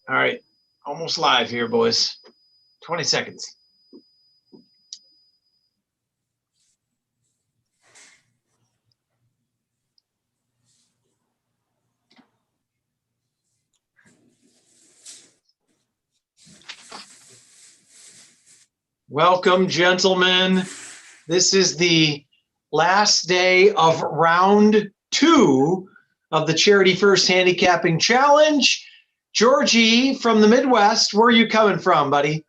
All right. Almost live here, boys. 20 seconds. Welcome, gentlemen. This is the last day of round 2 of the Charity First Handicapping Challenge. Georgie from the Midwest, where are you coming from, buddy?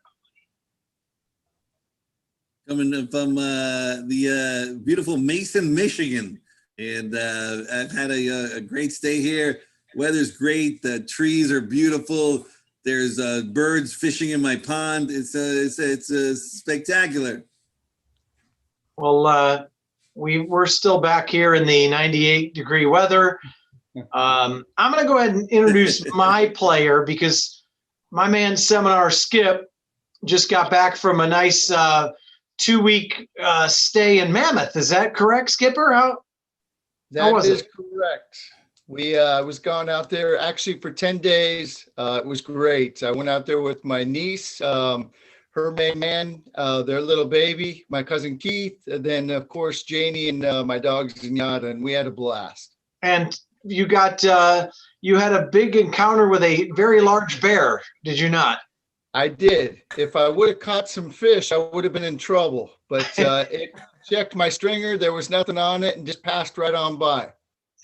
Coming from the beautiful Mason, Michigan. And I've had a great stay here. Weather's great. The trees are beautiful. There's birds fishing in my pond. It's spectacular. Well, we're still back here in the 98-degree weather. I'm going to go ahead and introduce my player because my man Seminar Skip just got back from a nice 2-week stay in Mammoth. Is that correct, Skipper? How was That is it? correct. We was gone out there actually for 10 days. It was great. I went out there with my niece, her main man, their little baby, my cousin Keith, and then of course Janie and my dog Zenyatta, and we had a blast. And you got you had a big encounter with a very large bear, did you not? I did. If I would have caught some fish, I would have been in trouble. But it checked my stringer. There was nothing on it and just passed right on by.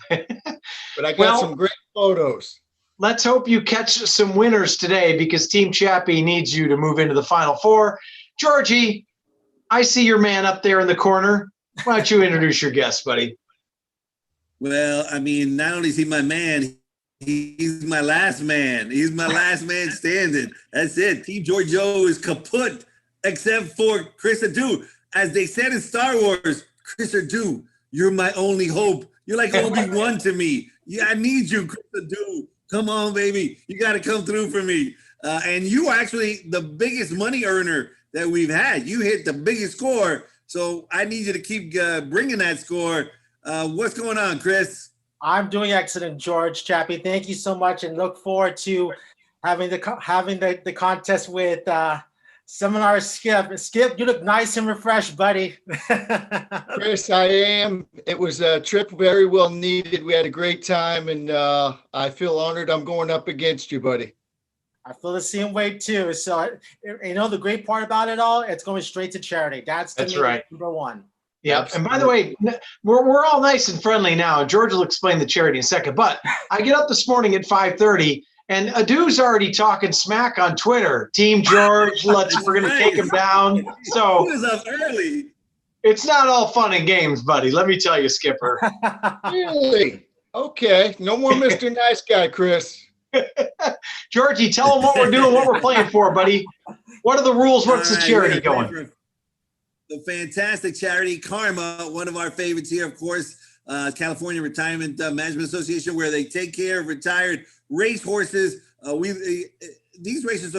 But I got some great photos. Let's hope you catch some winners today because Team Chappie needs you to move into the Final Four. Georgie, I see your man up there in the corner. Why don't you introduce your guest, buddy? Well, I mean, not only is he my man, he's my last man. He's my last man standing. That's it. Team Giorgio is kaput, except for Chris Adu. As they said in Star Wars, Chris Adu, you're my only hope. You're like Obi-Wan to me. Yeah, I need you, Chris Adu. Come on, baby. You got to come through for me. And you are actually the biggest money earner that we've had. You hit the biggest score. So I need you to keep bringing that score. What's going on, Chris? I'm doing excellent, George Chappie. Thank you so much, and look forward to having the contest with Seminar Skip. Skip, you look nice and refreshed, buddy. Chris, I am. It was a trip very well needed. We had a great time, and I feel honored I'm going up against you, buddy. I feel the same way too. So, you know, the great part about it all, it's going straight to charity. That's right. Number one. Yeah. And by the way, we're all nice and friendly now. George will explain the charity in a second. But I get up this morning at 5:30, and Adu's already talking smack on Twitter. Team George, we're going to take him down. So He was up early. it's not all fun and games, buddy. Let me tell you, Skipper. Really? Okay. No more Mr. Nice Guy, Chris. Georgie, tell them what we're doing, what we're playing for, buddy. What are the rules? What's the charity going? The fantastic charity, Karma, one of our favorites here, of course, California Retirement Management Association, where they take care of retired race horses. These races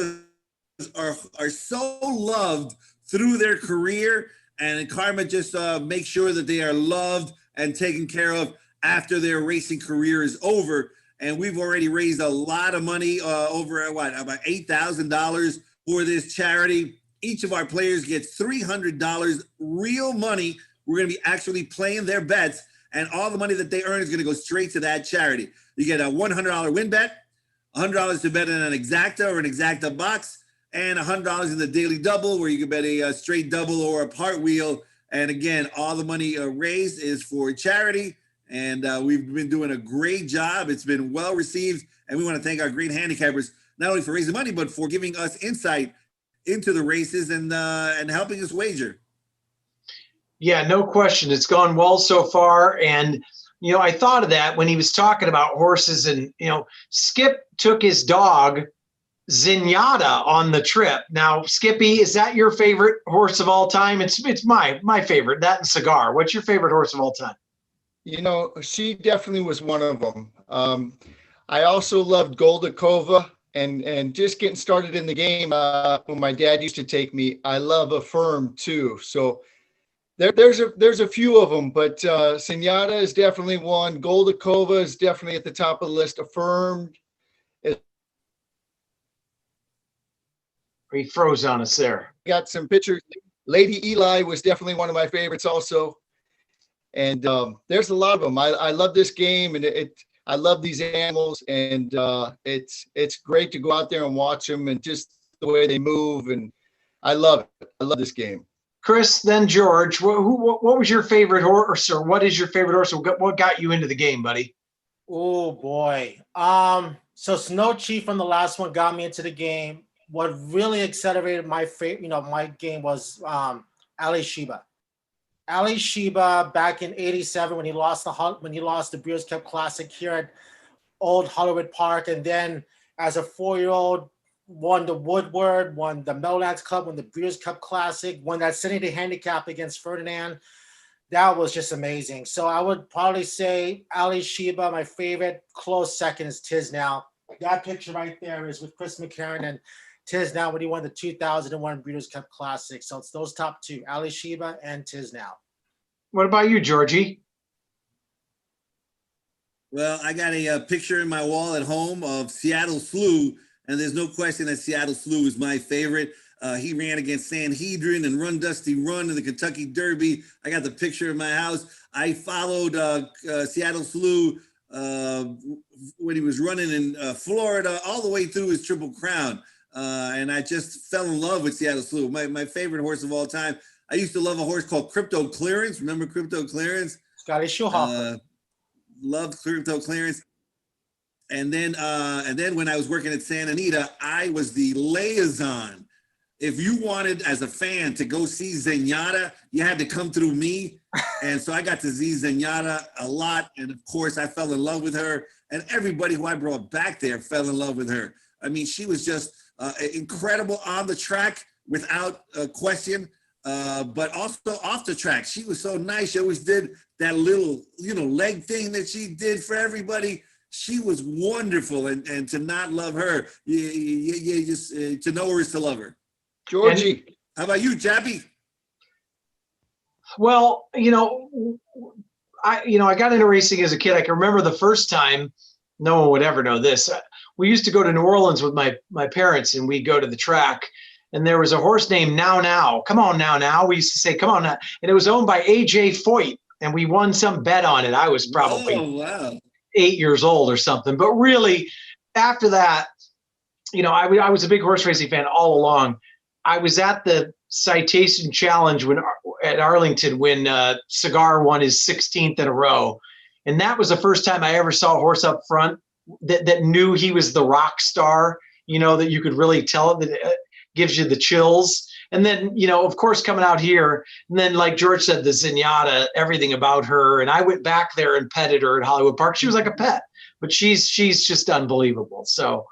are so loved through their career, and Karma just makes sure that they are loved and taken care of after their racing career is over. And we've already raised a lot of money, over about $8,000 for this charity. Each of our players gets $300 real money. We're going to be actually playing their bets, and all the money that they earn is going to go straight to that charity. You get a $100 win bet, $100 to bet in an exacta or an exacta box, and $100 in the daily double, where you can bet a straight double or a part wheel. And again, all the money raised is for charity. And we've been doing a great job. It's been well received. And we want to thank our great handicappers, not only for raising money, but for giving us insight into the races and helping us wager. Yeah, no question. It's gone well so far. And, you know, I thought of that when he was talking about horses. And, you know, Skip took his dog, Zenyatta, on the trip. Now, Skippy, is that your favorite horse of all time? It's my favorite, that and Cigar. What's your favorite horse of all time? You know, she definitely was one of them. I also loved Goldakova, and just getting started in the game when my dad used to take me. I love Affirm too. So there's a few of them, but Zenyatta is definitely one. Goldakova is definitely at the top of the list. Affirm He froze on us there. Got some pictures. Lady Eli was definitely one of my favorites also. And there's a lot of them. I love this game, and I love these animals, and it's great to go out there and watch them and just the way they move, and I love it. I love this game. Chris, then George, what was your favorite horse, or what is your favorite horse? What got you into the game, buddy? Oh boy. So Snow Chief from the last one got me into the game. What really accelerated my my game was Ali Sheba. Ali Sheba back in '87 when he lost the Breeders' Cup Classic here at Old Hollywood Park, and then as a 4-year-old won the Woodward, won the Meadowlands Club, won the Breeders' Cup Classic, won that Serenity Handicap against Ferdinand. That was just amazing. So I would probably say Ali Sheba. My favorite close second is Tiz Now. That picture right there is with Chris McCarron and Tiz Now when he won the 2001 Breeders' Cup Classic. So it's those top two, Ali Sheba and Tiz Now. What about you, Georgie? Well, I got a picture in my wall at home of Seattle Slew, and there's no question that Seattle Slew is my favorite. He ran against Sanhedrin and Run Dusty Run in the Kentucky Derby. I got the picture in my house. I followed Seattle Slew when he was running in Florida all the way through his Triple Crown. And I just fell in love with Seattle Slew, my favorite horse of all time. I used to love a horse called Crypto Clearance. Remember Crypto Clearance? Scotty Schuhoffer. Loved Crypto Clearance. And then when I was working at Santa Anita, I was the liaison. If you wanted, as a fan, to go see Zenyatta, you had to come through me. And so I got to see Zenyatta a lot. And of course, I fell in love with her. And everybody who I brought back there fell in love with her. I mean, she was just incredible on the track without a question. But also off the track, she was so nice. She always did that little, leg thing that she did for everybody. She was wonderful. And to not love her, you just to know her is to love her. Georgie. How about you, Chappie? Well, I got into racing as a kid. I can remember the first time. No one would ever know this. We used to go to New Orleans with my parents, and we'd go to the track. And there was a horse named Now Now. Come on, Now Now. We used to say, come on now. And it was owned by A.J. Foyt. And we won some bet on it. I was probably 8 years old or something. But really, after that, I was a big horse racing fan all along. I was at the Citation Challenge at Arlington when Cigar won his 16th in a row. And that was the first time I ever saw a horse up front that knew he was the rock star, that you could really tell it, that gives you the chills. And then, of course, coming out here, and then like George said, the Zenyatta, everything about her. And I went back there and petted her at Hollywood Park. She was like a pet, but she's just unbelievable. So,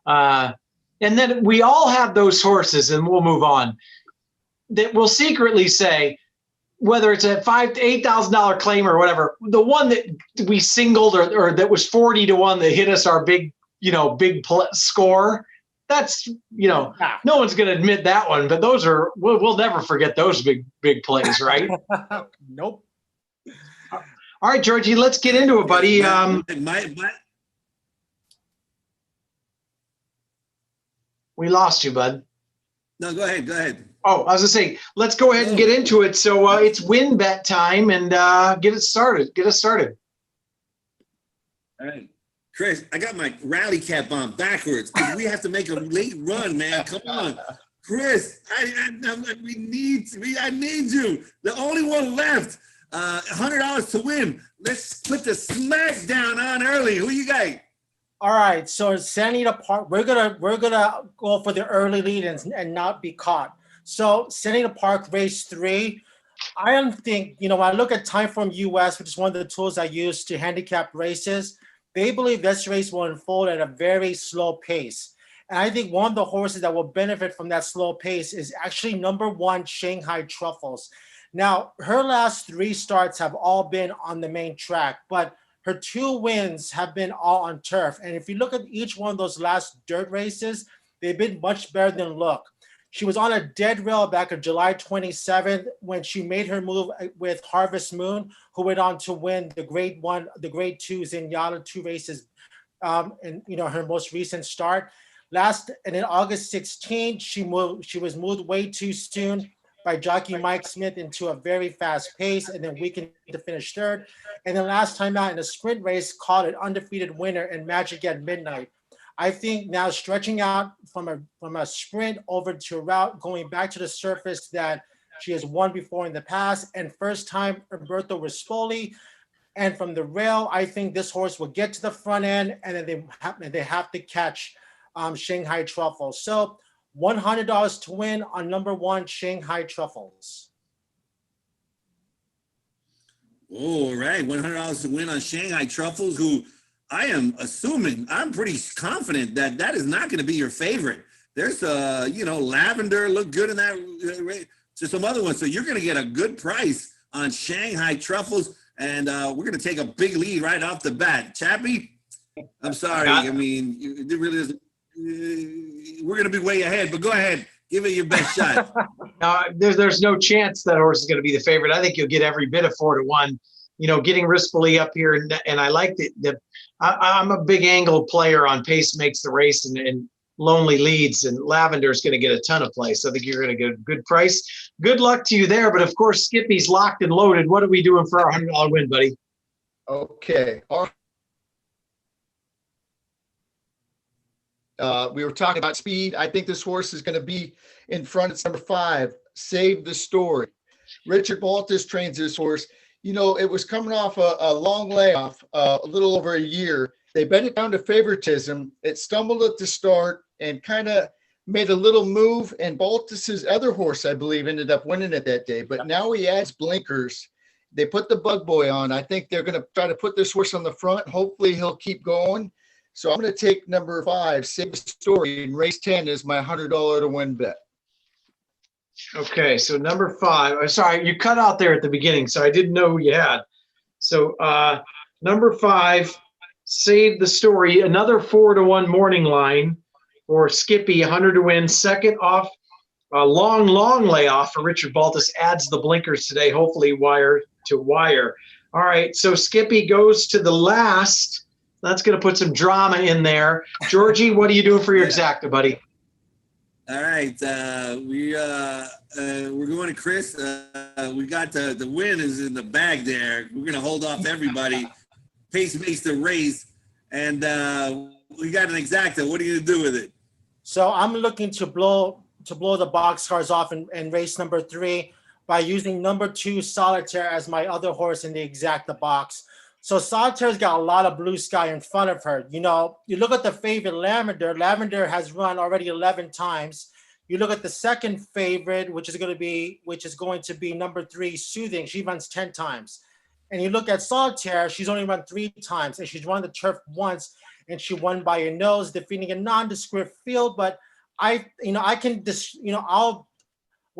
and then we all have those horses, and we'll move on, that will secretly say, whether it's a $5,000 to $8,000 claim or whatever, the one that we singled or that was 40-1 that hit us our big score. That's, no one's going to admit that one, but those are, we'll never forget those big plays, right? Nope. All right, Georgie, let's get into it, buddy. We lost you, bud. No, go ahead. Oh, I was gonna say, let's go ahead and get into it. So it's win bet time, and get us started. All right, Chris, I got my rally cap on backwards because we have to make a late run, man. Come on, Chris. I need you. The only one left. $100 to win. Let's put the smack down on early. Who you got? All right, so Santa Anita Park, we're gonna go for the early lead and not be caught. So Santa Anita Park race 3, I don't think, when I look at Timeform US, which is one of the tools I use to handicap races, they believe this race will unfold at a very slow pace. And I think one of the horses that will benefit from that slow pace is actually number 1, Shanghai Truffles. Now, her last 3 starts have all been on the main track, but her 2 wins have been all on turf. And if you look at each one of those last dirt races, they've been much better than look. She was on a dead rail back on July 27th when she made her move with Harvest Moon, who went on to win the grade 1, the grade 2 Zenyatta 2 races in her most recent start. And in August 16, she was moved way too soon by jockey Mike Smith into a very fast pace, and then weakened to finish third. And then last time out in a sprint race, caught an undefeated winner in Magic at Midnight. I think now stretching out from a sprint over to a route, going back to the surface that she has won before in the past, and first time Umberto Rispoli. And from the rail, I think this horse will get to the front end, and then they have to catch Shanghai Truffles. So $100 to win on number 1, Shanghai Truffles. All right, $100 to win on Shanghai Truffles, who I am assuming, I'm pretty confident that is not going to be your favorite. There's Lavender looked good in that race. To some other ones. So you're going to get a good price on Shanghai Truffles, and we're going to take a big lead right off the bat. Chappie, I'm sorry. I mean, it really isn't. We're going to be way ahead, but go ahead. Give it your best shot. There's no chance that horse is going to be the favorite. I think you'll get every bit of 4-1. Getting Rispoli up here, and I like I'm a big angle player on pace makes the race, and Lonely leads, and Lavender is going to get a ton of play. So I think you're going to get a good price. Good luck to you there. But of course, Skippy's locked and loaded. What are we doing for our $100 win, buddy? Okay. We were talking about speed. I think this horse is going to be in front. It's number 5, Save the Story. Richard Baltas trains this horse. It was coming off a long layoff, a little over a year. They bet it down to favoritism. It stumbled at the start and kind of made a little move. And Baltus's other horse, I believe, ended up winning it that day. But now he adds blinkers. They put the bug boy on. I think they're going to try to put this horse on the front. Hopefully he'll keep going. So I'm going to take number 5, Save the Story, and race 10 is my $100 to win bet. Okay, so number 5. I'm sorry, you cut out there at the beginning, so I didn't know who you had. So number 5, Save the Story, another 4-1 morning line for Skippy, 100 to win. Second off, a long layoff for Richard Baltas, adds the blinkers today, hopefully wire to wire. All right, so Skippy goes to the last. That's going to put some drama in there. Georgie, what are you doing for your exacta, buddy? All right, we're going to Chris. We got the win is in the bag there. We're going to hold off everybody. Pace makes the race, and we got an exacta. What are you going to do with it? So I'm looking to blow the boxcars off in race number 3 by using number 2 Solitaire as my other horse in the exacta box. So Solitaire's got a lot of blue sky in front of her. You look at the favorite Lavender. Lavender has run already 11 times. You look at the second favorite, which is going to be number 3 Soothing. She runs 10 times. And you look at Solitaire, she's only run 3 times, and she's run the turf once, and she won by a nose, defeating a nondescript field. But what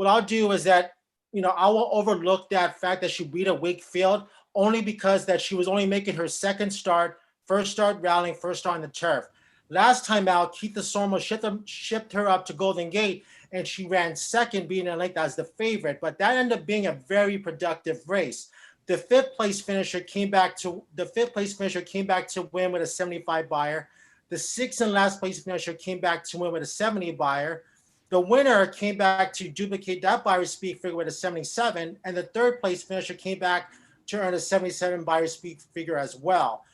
I'll do is that, I will overlook that fact that she beat a weak field, only because that she was only making her second start, first start rallying, first start on the turf. Last time out, Keith Sormo shipped her up to Golden Gate, and she ran second, being linked as the favorite. But that ended up being a very productive race. The fifth place finisher came back to win with a 75 buyer. The sixth and last place finisher came back to win with a 70 buyer. The winner came back to duplicate that buyer speed figure with a 77, and the third place finisher came back to earn a 77 buyer speed figure as well.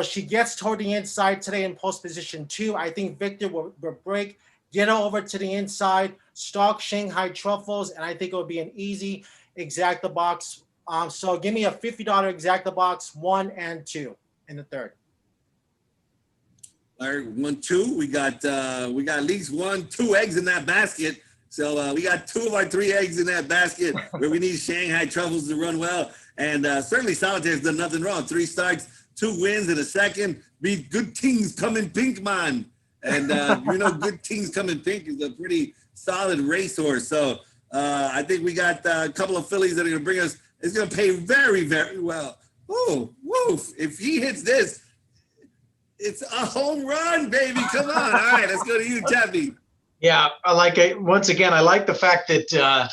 She gets toward the inside today in post position 2. I think Victor will break, get her over to the inside, stalk Shanghai Truffles, and I think it will be an easy exacta box. So give me a $50 exacta box 1 and 2 in the third. All right, 1, 2. We got at least 1, 2 eggs in that basket. So we got 2 of our 3 eggs in that basket where we need Shanghai Truffles to run well. And certainly Solitaire's done nothing wrong. 3 starts, 2 wins in a second. Be good things coming pink, man. And good things coming pink is a pretty solid racehorse. So I think we got a couple of fillies that are going to bring us. It's going to pay very, very well. Oh, woof. If he hits this, it's a home run, baby. Come on. All right, let's go to you, Chappie. Yeah, I like it. Once again, I like the fact that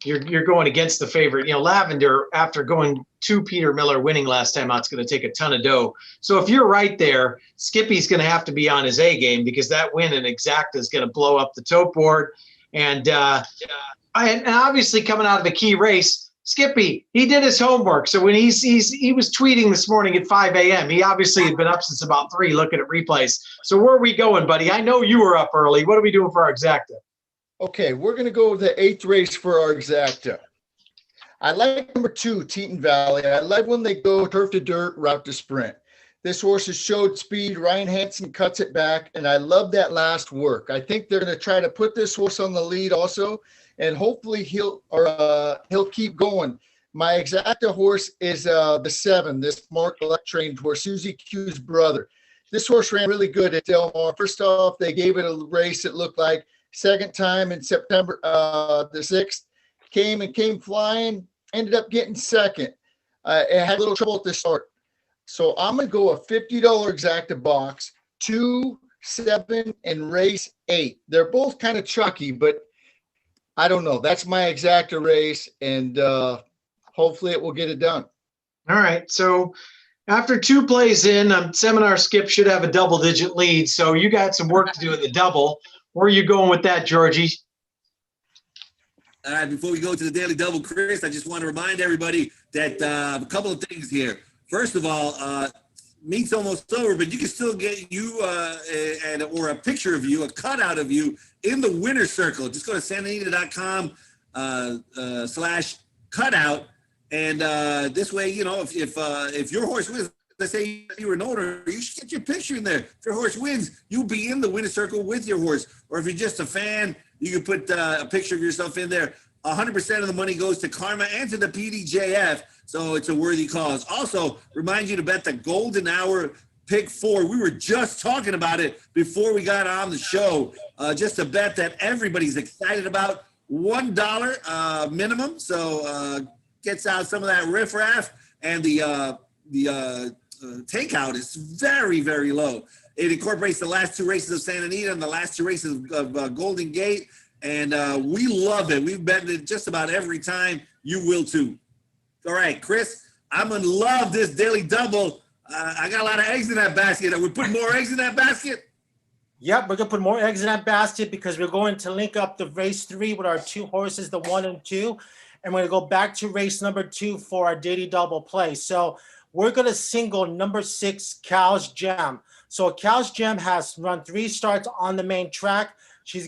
you're going against the favorite. Lavender, after going to Peter Miller winning last time out, it's going to take a ton of dough. So if you're right there, Skippy's going to have to be on his A game, because that win in exacta is going to blow up the tote board. And obviously coming out of a key race, Skippy, he did his homework. So when he was tweeting this morning at 5 a.m., he obviously had been up since about 3 looking at replays. So where are we going, buddy? I know you were up early. What are we doing for our exacta? Okay, we're going to go with the 8th race for our exacta. I like number 2, Teton Valley. I like when they go turf to dirt, route to sprint. This horse has showed speed. Ryan Hansen cuts it back, and I love that last work. I think they're going to try to put this horse on the lead also, and hopefully he'll keep going. My exacta horse is the 7, this Mark Luck trained horse, Susie Q's brother. This horse ran really good at Del Mar. First off, they gave it a race, it looked like. Second time in September the 6th, came flying, ended up getting second. It had a little trouble at the start. So I'm going to go a $50 exacta box, 2, 7, and race 8. They're both kind of chucky, but I don't know. That's my exacta race, and hopefully it will get it done. All right. So after 2 plays in, Seminar Skip should have a double-digit lead. So you got some work to do in the double. Where are you going with that, Georgie? All right, before we go to the Daily Double, Chris, I just want to remind everybody that a couple of things here. First of all, meet's almost over, but you can still get you or a picture of you, a cutout of you in the winner's circle. Just go to santanita.com/cutout. And this way, if your horse wins, let's say you were an owner, you should get your picture in there. If your horse wins, you'll be in the winner's circle with your horse. Or if you're just a fan, you can put a picture of yourself in there. 100% of the money goes to Karma and to the PDJF, so it's a worthy cause. Also, remind you to bet the Golden Hour Pick 4. We were just talking about it before we got on the show. Just a bet that everybody's excited about. $1 minimum, so gets out some of that riffraff, and the takeout is very, very low. It incorporates the last 2 races of Santa Anita and the last 2 races of Golden Gate, and we love it. We've bet it just about every time. You will too. All right, Chris, I'm going to love this Daily Double. I got a lot of eggs in that basket. Are we putting more eggs in that basket? Yep, we're going to put more eggs in that basket because we're going to link up the race 3 with our 2 horses, the 1 and 2. And we're going to go back to race number 2 for our Daily Double play. So we're going to single number 6, Cal's Gem. So Cal's Gem has run 3 starts on the main track. She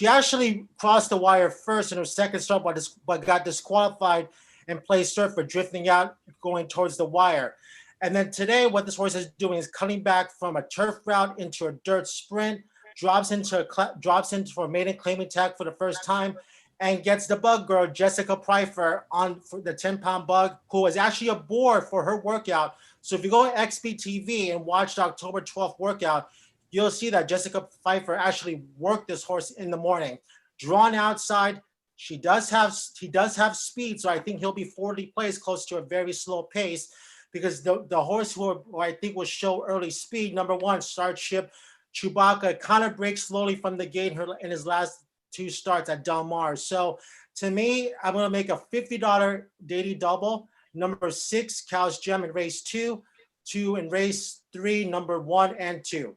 actually crossed the wire first in her second start, but got disqualified and placed third for drifting out, going towards the wire. And then today, what this horse is doing is cutting back from a turf route into a dirt sprint, drops into a maiden claiming tag for the first time, and gets the bug girl, Jessica Pfeiffer, on for the 10-pound bug, who is actually aboard for her workout. So if you go to XBTV and watch the October 12th workout, you'll see that Jessica Pfeiffer actually worked this horse in the morning. Drawn outside, he does have speed, so I think he'll be 40 plays close to a very slow pace, because the horse who I think will show early speed, number 1, Starship Chewbacca, kind of breaks slowly from the gate in his last 2 starts at Del Mar. So to me, I'm going to make a $50 Daily Double. Number 6, Cal's Gem in race 2, 2 in race 3, number 1 and 2.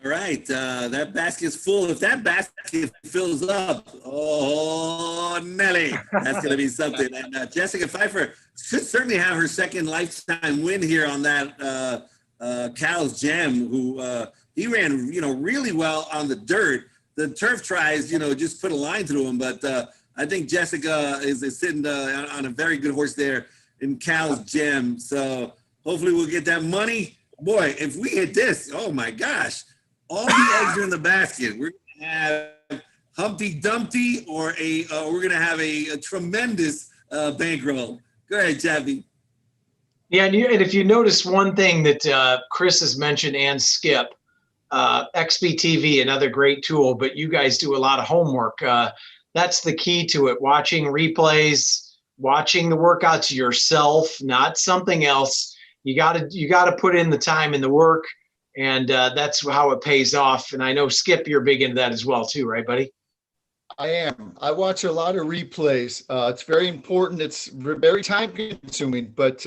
All right, that basket's full. If that basket fills up, oh, Nelly, that's going to be something. And Jessica Pfeiffer should certainly have her second lifetime win here on that Cal's Gem, who he ran, really well on the dirt. The turf tries, just put a line through him. But I think Jessica is sitting on a very good horse there in Cal's Gem. So hopefully we'll get that money. Boy, if we hit this, oh, my gosh. All the eggs are in the basket. We're going to have Humpty Dumpty or we're going to have a tremendous bankroll. Go ahead, Chappie. Yeah, and if you notice one thing that Chris has mentioned and Skip, XBTV, another great tool, but you guys do a lot of homework. That's the key to it. Watching replays, watching the workouts yourself, not something else. You got to put in the time and the work. And that's how it pays off. And I know, Skip, you're big into that as well too, right, buddy? I am. I watch a lot of replays. It's very important. It's very time consuming, but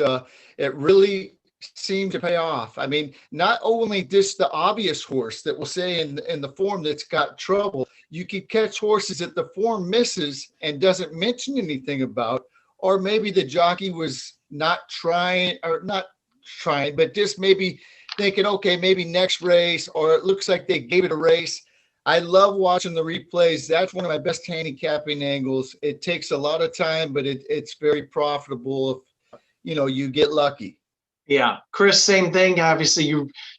it really seemed to pay off. I mean, not only just the obvious horse that we'll say in the form that's got trouble, you could catch horses that the form misses and doesn't mention anything about, or maybe the jockey was not trying, but just maybe thinking, okay, maybe next race, or it looks like they gave it a race. I love watching the replays. That's one of my best handicapping angles. It takes a lot of time, but it's very profitable if you get lucky. Yeah, Chris, same thing. Obviously,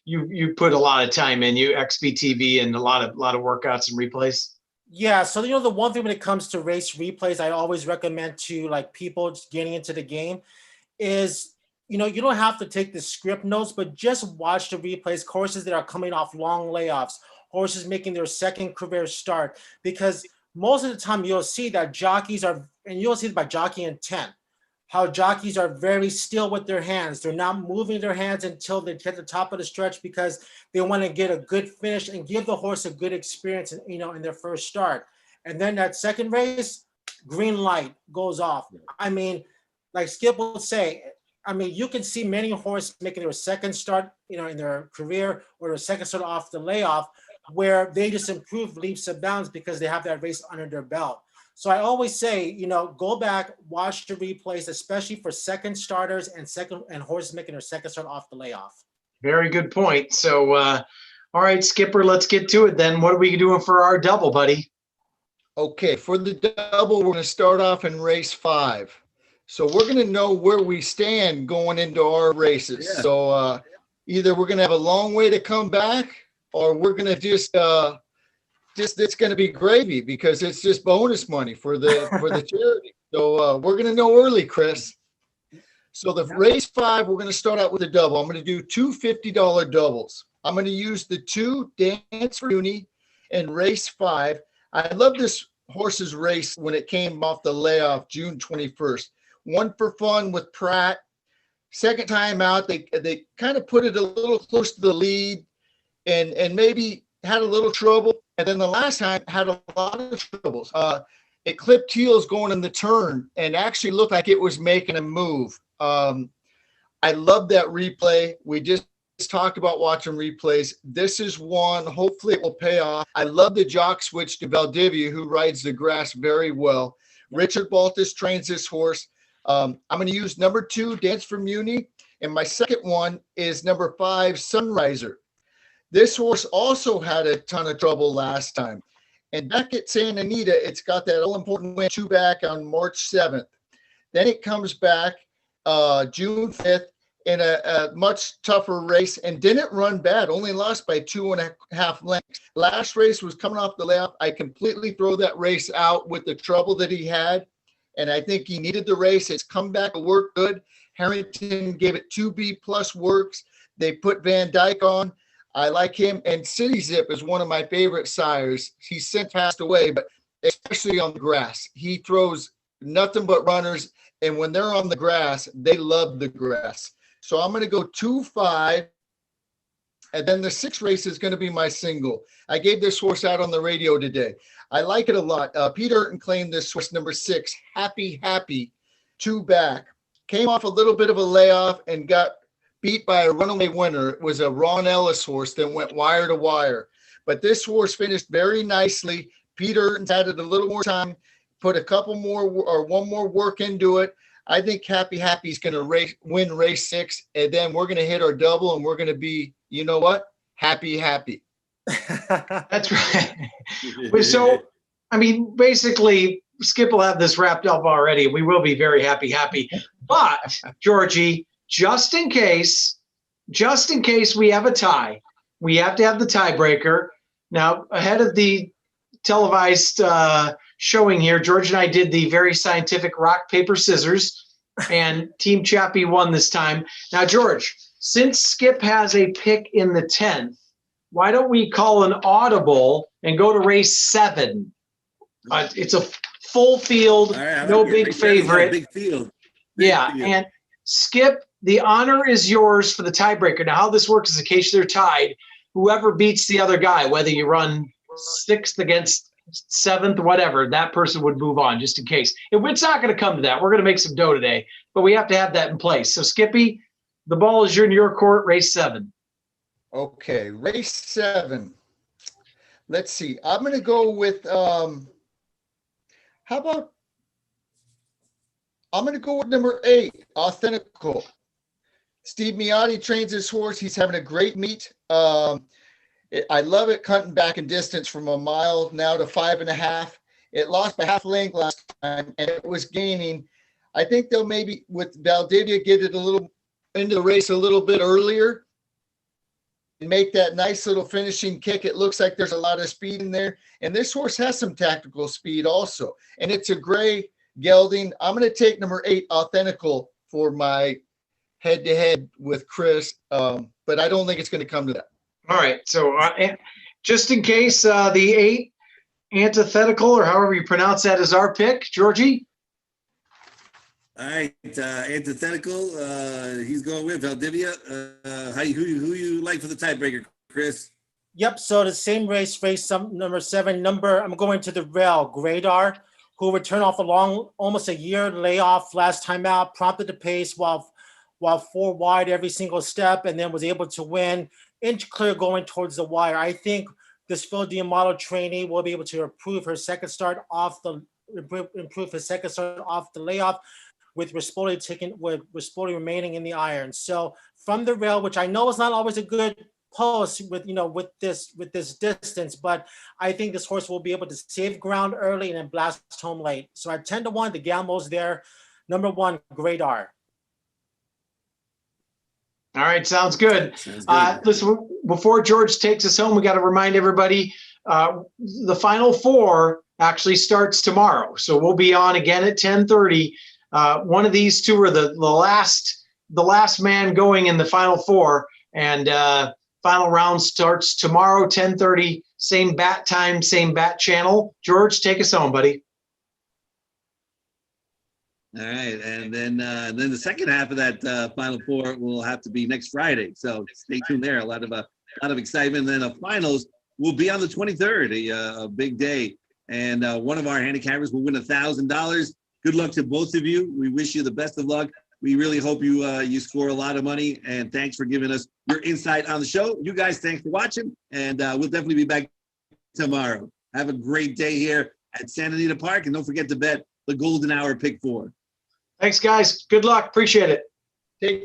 you put a lot of time in. You XBTV and a lot of workouts and replays. Yeah, so the one thing when it comes to race replays, I always recommend to like people just getting into the game is you don't have to take the script notes, but just watch the replays. Horses that are coming off long layoffs, horses making their second career start, because most of the time you'll see that jockeys are, and you'll see it by jockey intent, how jockeys are very still with their hands. They're not moving their hands until they get to the top of the stretch because they want to get a good finish and give the horse a good experience, in their first start. And then that second race, green light goes off. I mean, like Skip would say, you can see many horses making their second start, in their career, or their second start off the layoff, where they just improve leaps and bounds because they have that race under their belt. So I always say, go back, watch the replays, especially for second starters and horses making their second start off the layoff. Very good point. So, all right, Skipper, let's get to it then. What are we doing for our double, buddy? Okay, for the double, we're going to start off in race 5. So we're going to know where we stand going into our races. Yeah. So either we're going to have a long way to come back, or we're going to just it's going to be gravy because it's just bonus money for the charity. So we're going to know early, Chris. So the race 5, we're going to start out with a double. I'm going to do two $50 doubles. I'm going to use the 2 Dance for Uni in race 5. I love this horse's race when it came off the layoff June 21st. One for fun with Pratt. Second time out, they kind of put it a little close to the lead and maybe had a little trouble. And then the last time had a lot of troubles. It clipped heels going in the turn and actually looked like it was making a move. I love that replay. We just talked about watching replays. This is one. Hopefully it will pay off. I love the jock switch to Valdivia, who rides the grass very well. Richard Baltus trains this horse. I'm going to use number 2, Dance for Muni. And my second one is number 5, Sunriser. This horse also had a ton of trouble last time. And back at Santa Anita, it's got that all-important win 2 back on March 7th. Then it comes back June 5th in a much tougher race and didn't run bad, only lost by 2.5 lengths. Last race was coming off the layoff. I completely throw that race out with the trouble that he had. And I think he needed the race. It's come back to work good. Harrington gave it 2 B+ works. They put Van Dyke on. I like him. And City Zip is one of my favorite sires. He's since passed away, but especially on the grass. He throws nothing but runners. And when they're on the grass, they love the grass. So I'm going to go 2-5. And then the 6th race is going to be my single. I gave this horse out on the radio today. I like it a lot. Peter Urton claimed this horse, number 6, Happy Happy, 2 back. Came off a little bit of a layoff and got beat by a runaway winner. It was a Ron Ellis horse that went wire to wire. But this horse finished very nicely. Peter Urton's added a little more time, put a couple more or one more work into it. I think Happy Happy is going to win race 6, and then we're going to hit our double, and we're going to be, you know what? Happy Happy. That's right. So, basically, Skip will have this wrapped up already. We will be very happy. But, Georgie, just in case we have a tie, we have to have the tiebreaker. Now, ahead of the televised showing here, George and I did the very scientific rock, paper, scissors, and Team Chappie won this time. Now, George, since Skip has a pick in the 10th, why don't we call an audible and go to race 7? It's a full field, right, no big favorite. Big field. And Skip, the honor is yours for the tiebreaker. Now, how this works is in case they're tied, whoever beats the other guy, whether you run 6th against 7th, whatever, that person would move on just in case. It's not going to come to that. We're going to make some dough today, but we have to have that in place. So Skippy, the ball is in your court, race 7. Okay, race 7. Let's see. I'm going to go with, I'm going to go with number 8, Authentical. Steve Miotti trains his horse. He's having a great meet. I love it cutting back in distance from a mile now to 5.5. It lost by half length last time, and it was gaining. I think they'll maybe with Valdivia get it a little into the race a little bit earlier and make that nice little finishing kick. It looks like there's a lot of speed in there, and this horse has some tactical speed also. And it's a gray gelding. I'm going to take number 8, Authentical, for my head-to-head with Chris, but I don't think it's going to come to that. All right. So just in case, the 8 Antithetical, or however you pronounce that, is our pick. Georgie? All right, Antithetical, he's going with Valdivia. Who you like for the tiebreaker, Chris? Yep. So the same race number 7. I'm going to the rail, Gradar, who returned off almost a year layoff last time out, prompted the pace while 4 wide every single step, and then was able to win inch clear going towards the wire. I think this Phil Diamato trainee will be able to improve his second start off the layoff, with Rispoli remaining in the iron. So from the rail, which I know is not always a good post with this distance, but I think this horse will be able to save ground early and then blast home late. So at 10-1, the gamble's there. Number 1, Gradar. All right, sounds good. Listen, before George takes us home, we got to remind everybody the Final Four actually starts tomorrow. So we'll be on again at 10:30. One of these two are the last man going in the Final Four, and final round starts tomorrow, 10:30, same bat time, same bat channel. George, take us home, buddy. All right, and then the second half of that Final Four will have to be next Friday. So stay tuned there. A lot of excitement. And then the finals will be on the 23rd, a big day. And one of our handicappers will win $1,000. Good luck to both of you. We wish you the best of luck. We really hope you score a lot of money. And thanks for giving us your insight on the show. You guys, thanks for watching. And we'll definitely be back tomorrow. Have a great day here at Santa Anita Park. And don't forget to bet the Golden Hour Pick 4. Thanks, guys. Good luck. Appreciate it.